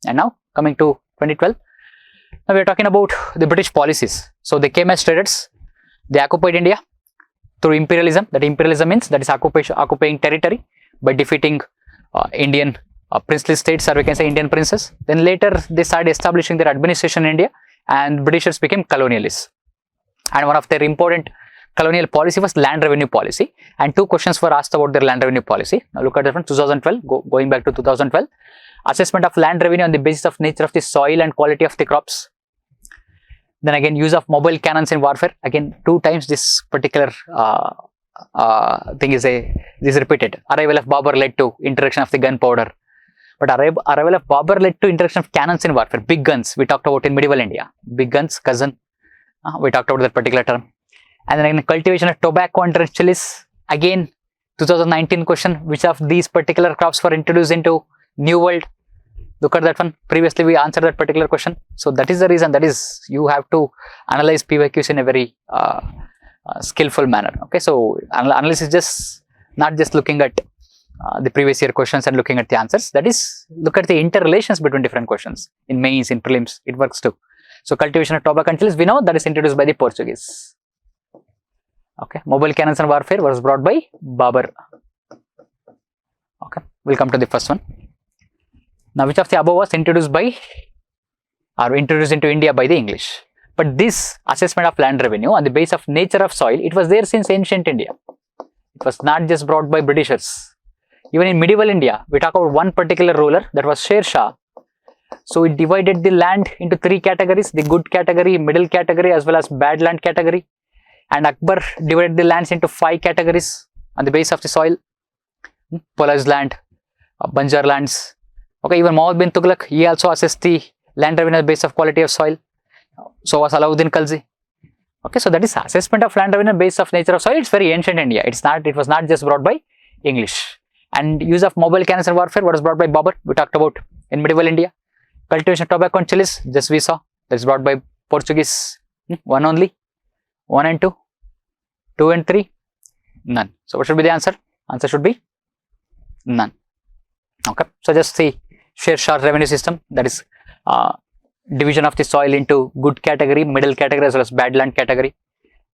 And now coming to 2012, now we are talking about the British policies. So they came as traders, they occupied India through imperialism. That imperialism means that is occupying territory by defeating Indian princely states, or we can say Indian princes. Then later they started establishing their administration in India, and Britishers became colonialists. And one of their important colonial policy was land revenue policy, and 2 questions were asked about their land revenue policy. Now look at that one, 2012, going back to 2012. Assessment of land revenue on the basis of nature of the soil and quality of the crops. Then again, use of mobile cannons in warfare. Again, 2 times this particular thing is repeated. Arrival of Babur led to introduction of the gunpowder. But arrival of Babur led to introduction of cannons in warfare. Big guns we talked about in medieval India. Big guns, cousin. We talked about that particular term. And then again, cultivation of tobacco and red chilies. Again, 2019 question, which of these particular crops were introduced into New World? Look at that one. Previously, we answered that particular question. So that is the reason, that is, you have to analyze PYQs in a very skillful manner. Okay, so analysis is just not just looking at the previous year questions and looking at the answers. That is, look at the interrelations between different questions. In mains, in prelims, it works too. So cultivation of tobacco and chilies, we know that is introduced by the Portuguese. Okay, mobile cannons and warfare was brought by Babur. Okay, we'll come to the first one. Now, which of the above was introduced by or introduced into India by the English? But this assessment of land revenue on the basis of nature of soil, it was there since ancient India. It was not just brought by Britishers. Even in medieval India, we talk about one particular ruler, that was Sher Shah. So it divided the land into 3 categories: the good category, middle category, as well as bad land category. And Akbar divided the lands into 5 categories on the basis of the soil: Polaz land, Banjar lands. Okay, even Muhammad bin Tughlaq, he also assessed the land revenue on the basis of quality of soil. So was Alauddin Khalji. Okay, so that is assessment of land revenue on the basis of nature of soil. It's very ancient India. It was not just brought by English. And use of mobile cannons and warfare, what was brought by Babur, we talked about in medieval India. Cultivation of tobacco and chilies, just we saw, that's brought by Portuguese. 1 only, 1 and 2, 2 and 3, none. So what should be the answer? Answer should be none. Okay, so just see Sher Shah revenue system, that is division of the soil into good category, middle category, as well as bad land category.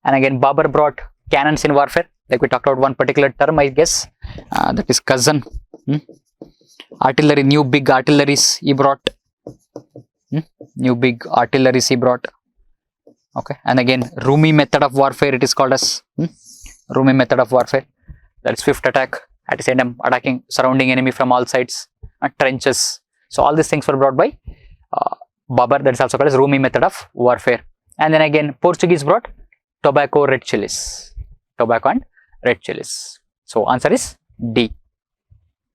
And again, Babur brought cannons in warfare, like we talked about one particular term, I guess, that is cousin. Artillery, new big artilleries he brought. New big artilleries he brought. Okay, and again, Rumi method of warfare, it is called as Rumi method of warfare. That is 5th attack, at the same time attacking surrounding enemy from all sides, trenches. So all these things were brought by Babur, that is also called as Rumi method of warfare. And then again, Portuguese brought tobacco, red chilies. Tobacco and red chilies. So answer is D.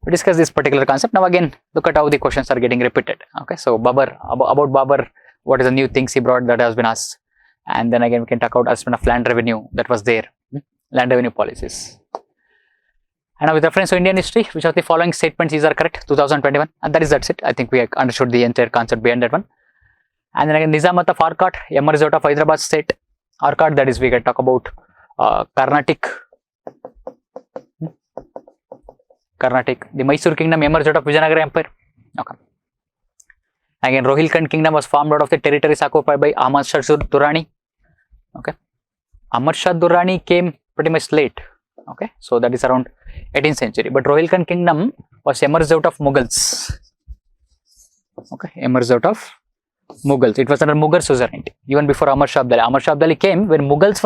We discuss this particular concept. Now again, look at how the questions are getting repeated. Okay, so Babur, about Babur, what is the new things he brought that has been asked? And then again, we can talk about assessment of land revenue that was there. Land revenue policies. And now with reference to Indian history, which of the following statements are correct? 2021. And that's it. I think we understood the entire concept behind that one. And then again, Nizamat of Arcot emerged out of Hyderabad state. Arcot, that is, we can talk about Carnatic. The Mysore kingdom emerged out of Vijayanagara Empire. Okay. Again, Rohilkhand kingdom was formed out of the territories occupied by Ahmad Shah Durrani. Okay. Ahmad Shah Durrani came pretty much late. Okay. So that is around 18th century. But Rohilkhand kingdom was emerged out of Mughals. Okay. Emerged out of Mughals. It was under Mughal suzerainty. Even before Ahmad Shah Abdali. Ahmad Shah Abdali came when Mughals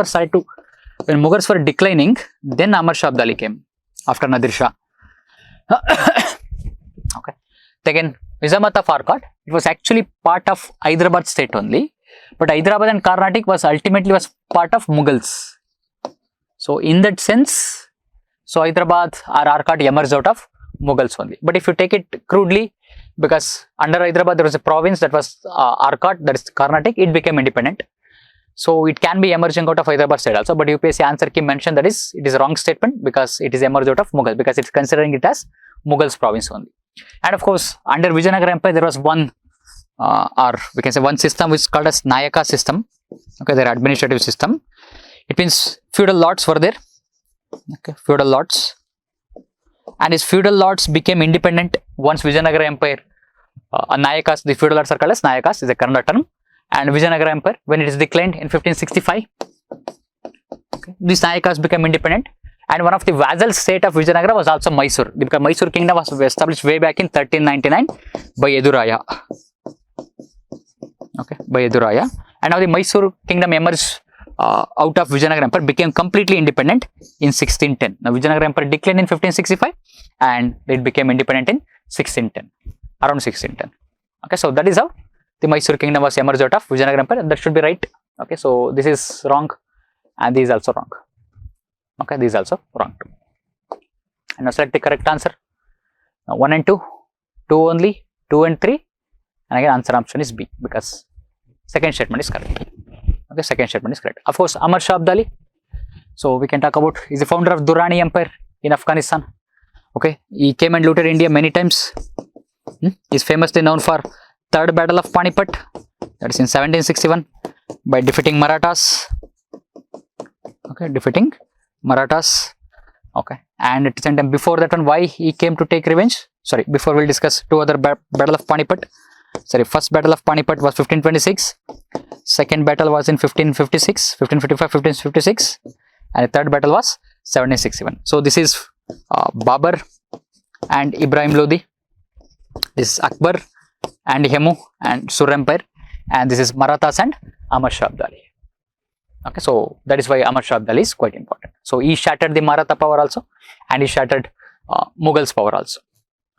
were declining. Then Ahmad Shah Abdali came after Nadir Shah. Okay. Again, Nizamat of Arcot, it was actually part of Hyderabad state only, but Hyderabad and Carnatic was ultimately part of Mughals. So in that sense, so Hyderabad or Arcot emerged out of Mughals only. But if you take it crudely, because under Hyderabad there was a province that was Arcot, that is Carnatic, it became independent. So it can be emerging out of Hyderabad state also, but UPSC answer key mentioned that it is a wrong statement because it is emerged out of Mughal, because it's considering it as Mughals province only. And of course, under Vijayanagara Empire, there was one or we can say one system which is called as Nayaka system. Okay, their administrative system. It means feudal lords were there. Okay, feudal lords. And his feudal lords became independent once Vijayanagara Empire Nayakas, the feudal lords are called as Nayakas, is a Kannada term. And Vijayanagara Empire, when it is declined in 1565, okay, these Nayakas became independent. And one of the vassal state of Vijayanagara was also Mysore, because Mysore kingdom was established way back in 1399 by Eduraya. Okay, by Eduraya. And now the Mysore kingdom emerged out of Vijayanagara Empire, became completely independent in 1610. Now Vijayanagara Empire declined in 1565 and it became independent in 1610, around 1610. Okay, so that is how the Mysore kingdom was emerged out of Vijayanagara Empire. That should be right. Okay, so this is wrong and this is also wrong. Okay, this is also wrong too. And now select the correct answer. Now 1 and 2, 2 only, 2 and 3, and again answer option is B, because second statement is correct. Okay, second statement is correct. Of course, Amar Shah Abdali. So we can talk about, he is the founder of Durrani Empire in Afghanistan. Okay, he came and looted India many times. He is famously known for Third Battle of Panipat, that is in 1761, by defeating Marathas. Okay, defeating Marathas. Okay, and at the same time, before that one, why he came to take revenge? Sorry, before we'll discuss two other Battle of Panipat. Sorry, first Battle of Panipat was 1526. Second battle was in 1556, 1555, 1556, and the third battle was 1761. So this is Babur and Ibrahim Lodi. This is Akbar and Hemu and Sur Empire, and this is Marathas and Amar Shah Abdali. Okay, so that is why Amar Shah Abdali is quite important. So he shattered the Maratha power also, and he shattered Mughals power also.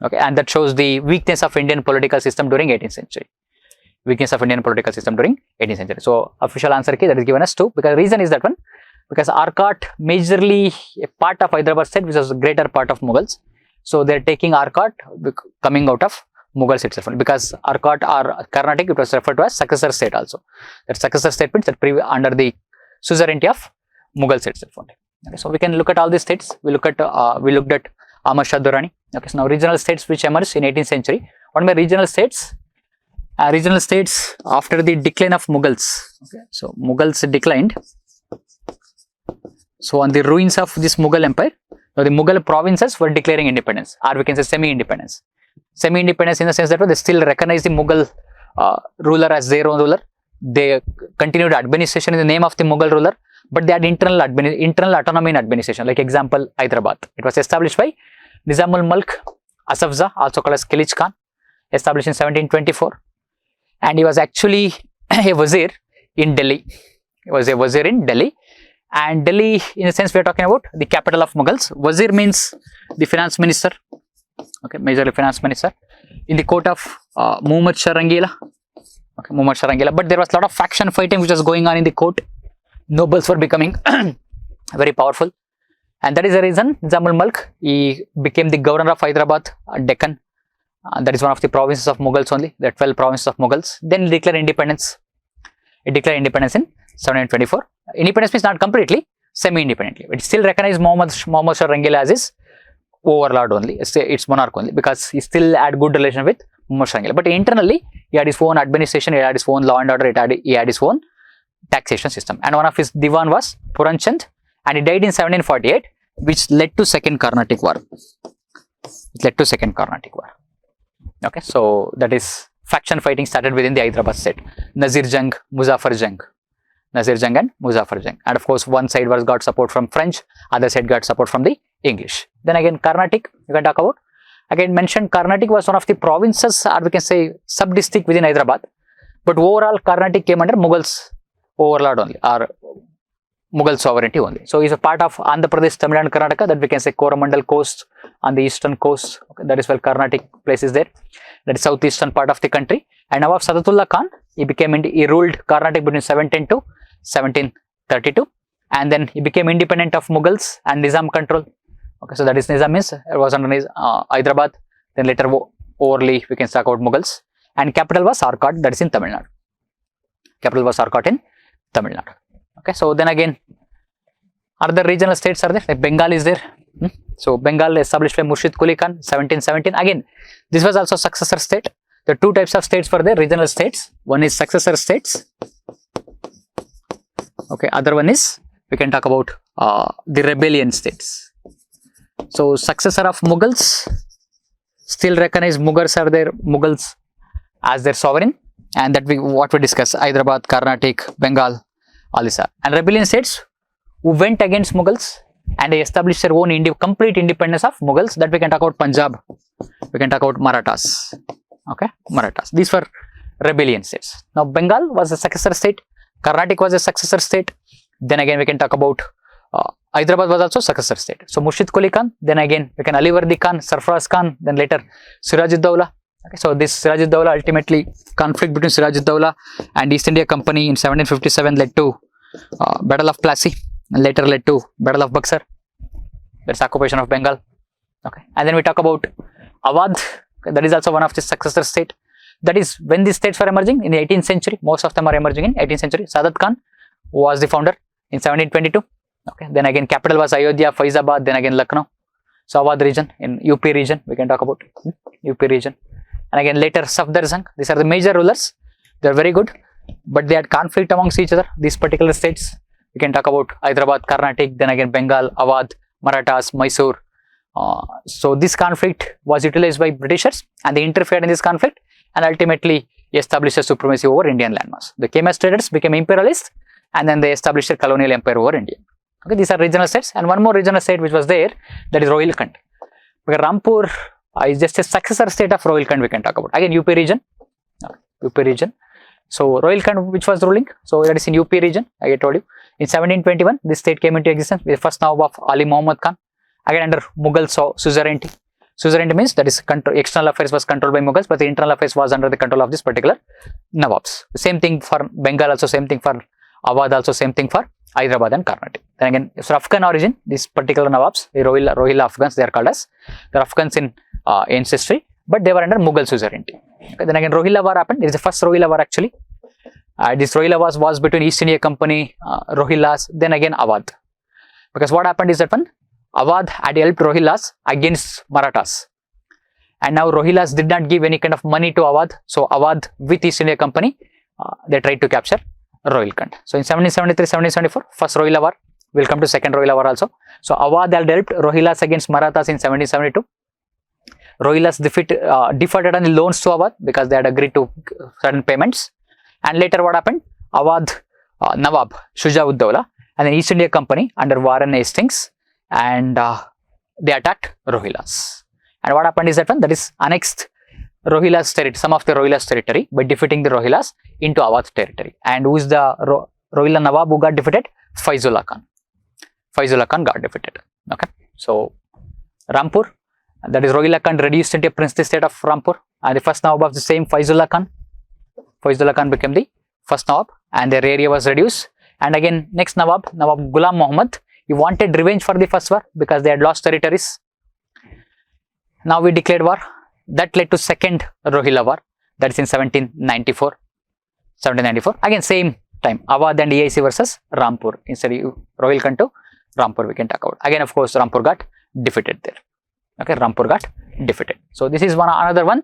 Okay, and that shows the weakness of Indian political system during 18th century. Weakness of Indian political system during 18th century. So official answer key that is given as 2, because reason is that one, because Arcot majorly a part of Hyderabad state, which was a greater part of Mughals. So they are taking Arcot coming out of Mughals itself, because Arcot or Carnatic, it was referred to as successor state also. That successor state means that under the suzerainty of Mughals itself only. Okay, so we can look at all these states. We looked at Ahmad Shah Durrani. Okay, so now regional states which emerged in 18th century. What are regional states? Regional states after the decline of Mughals. Okay, so Mughals declined. So on the ruins of this Mughal empire, now the Mughal provinces were declaring independence, or we can say semi-independence. Semi-independence in the sense that they still recognize the Mughal ruler as their own ruler. They continued administration in the name of the Mughal ruler, but they had internal autonomy in administration. Like example, Hyderabad. It was established by Nizamul Mulk Asafzah, also called as Khilji Khan, established in 1724. And he was actually a wazir in Delhi. He was a wazir in Delhi. And Delhi, in a sense, we are talking about the capital of Mughals. Wazir means the finance minister. Okay, majorly finance minister. In the court of Muhammad Shah Rangila. Okay, Muhammad Shah Rangila. But there was a lot of faction fighting which was going on in the court. Nobles were becoming very powerful. And that is the reason Nizamul Mulk, he became the governor of Hyderabad, Deccan. That is one of the provinces of Mughals only, the 12 provinces of Mughals. Then he declared independence. It declared independence in 1724. Independence means not completely, semi-independently. It still recognized Muhammad Shah Rangila as his overlord only, its monarch only, because he still had good relation with Muhammad Shah Rangila. But internally, he had his own administration, he had his own law and order, he had his own taxation system. And one of his divan was Puran Chand, and he died in 1748, which led to Second Carnatic War. It led to Second Carnatic War. Okay, so that is faction fighting started within the Hyderabad state. Nazir Jung, Muzaffar Jung. Nazir Jung and Muzaffar Jung. And of course, one side got support from French, other side got support from the English. Then again, Carnatic, you can talk about. Again, mentioned Carnatic was one of the provinces, or we can say sub-district within Hyderabad. But overall, Carnatic came under Mughals overlord only, or Mughal sovereignty only. So, it's a part of Andhra Pradesh, Tamil Nadu, and Karnataka, that we can say Coromandel coast on the eastern coast. Okay, that is where Carnatic place is there. That is southeastern part of the country. And Nawab Sadatullah Khan, he ruled Carnatic between 1710 to 1732. And then he became independent of Mughals and Nizam control. Okay, so that is Nizam means it was under Hyderabad. Then later overly we can talk about Mughals. And capital was Arcot, that is in Tamil Nadu. Capital was Arcot in Tamil Nadu. Okay, so then again, other regional states are there, like Bengal is there. So Bengal established by Murshid Quli Khan, 1717. Again, this was also successor state. The two types of states were there, regional states. One is successor states. Okay, other one is, we can talk about the rebellion states. So successor of Mughals, still recognize Mughals are there, Mughals as their sovereign, and that what we discuss, Hyderabad, Carnatic, Bengal, all these are. And rebellion states who went against Mughals and they established their own complete independence of Mughals, that we can talk about Punjab, we can talk about Marathas, okay, Marathas. These were rebellion states. Now Bengal was a successor state, Carnatic was a successor state, then again we can talk about Hyderabad was also successor state. So Murshid Quli Khan, then again we can Alivardi Khan, Sarfaraz Khan, then later Siraj-ud-Dawla. Okay, so this Siraj-ud-Dawla, ultimately conflict between Siraj-ud-Dawla and East India Company in 1757 led to Battle of Plassey, and later led to Battle of Buxar. That's occupation of Bengal. Okay, and then we talk about Awadh. Okay, that is also one of the successor state. That is when these states were emerging in the 18th century. Most of them are emerging in 18th century. Sadat Khan was the founder in 1722. Okay, then again capital was Ayodhya, Faizabad, then again Lucknow. So Awadh region in UP region we can talk about UP region. And again later Safdar Jung. These are the major rulers. They are very good, but they had conflict amongst each other. These particular states we can talk about Hyderabad, Carnatic, then again Bengal, Awadh, Marathas, Mysore. So this conflict was utilized by Britishers and they interfered in this conflict and ultimately established a supremacy over Indian landmass. They came as traders, became imperialists, and then they established a colonial empire over India. Okay, these are regional states, and one more regional state which was there, that is Rohilkhand. Because Rampur is just a successor state of Rohilkhand we can talk about. Again UP region, UP region. So Rohilkhand which was ruling, so that is in UP region, I told you. In 1721, this state came into existence with the first Nawab of Ali Muhammad Khan. Again under Mughal suzerainty. Suzerainty means that is control, external affairs was controlled by Mughals, but the internal affairs was under the control of this particular Nawabs. Same thing for Bengal, also same thing for Awadh, also same thing for Hyderabad and Carnatic. Then again, for Afghan origin, these particular Nawabs, the Rohilla Afghans, they are called as the Afghans in ancestry, but they were under Mughal suzerainty. Okay, then again, Rohilla War happened. It is the first Rohilla War actually. This Rohilla was between East India Company, Rohillas, then again Awadh. Because what happened is that when Awadh had helped Rohillas against Marathas, and now Rohillas did not give any kind of money to Awadh. So Awadh with East India Company, they tried to capture Rohilkhand. So in 1773-1774, first Rohilla War, we'll come to second Rohilla War also. So Awadh had helped Rohillas against Marathas in 1772. Rohillas defaulted on the loans to Awadh because they had agreed to certain payments. And later what happened? Awadh Nawab, Shuja-ud-Dawla, and then East India Company under Warren Hastings, and they attacked Rohillas. And what happened is that is annexed Rohillas territory, some of the Rohillas territory, by defeating the Rohillas into Awadh territory. And who is the Rohilla Nawab who got defeated? Faizullah Khan. Faizullah Khan got defeated. Okay, so Rampur, that is Rohilla Khan reduced into a princely state of Rampur, and the first Nawab of the same Faizullah Khan. Faizullah Khan became the first Nawab, and their area was reduced. And again, next Nawab Ghulam Muhammad, he wanted revenge for the first war because they had lost territories. Now we declared war. That led to second Rohilla War, that is in 1794. Again, same time, Awadh and EIC versus Rampur. Instead of Rohilkhand to Rampur, we can talk about. Again, of course, Rampur got defeated there. Okay, Rampur got defeated. So this is another one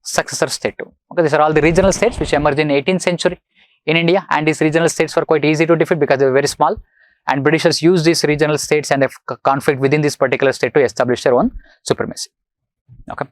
successor state too. Okay, these are all the regional states which emerged in 18th century in India, and these regional states were quite easy to defeat because they were very small, and Britishers used these regional states and the conflict within this particular state to establish their own supremacy. Okay.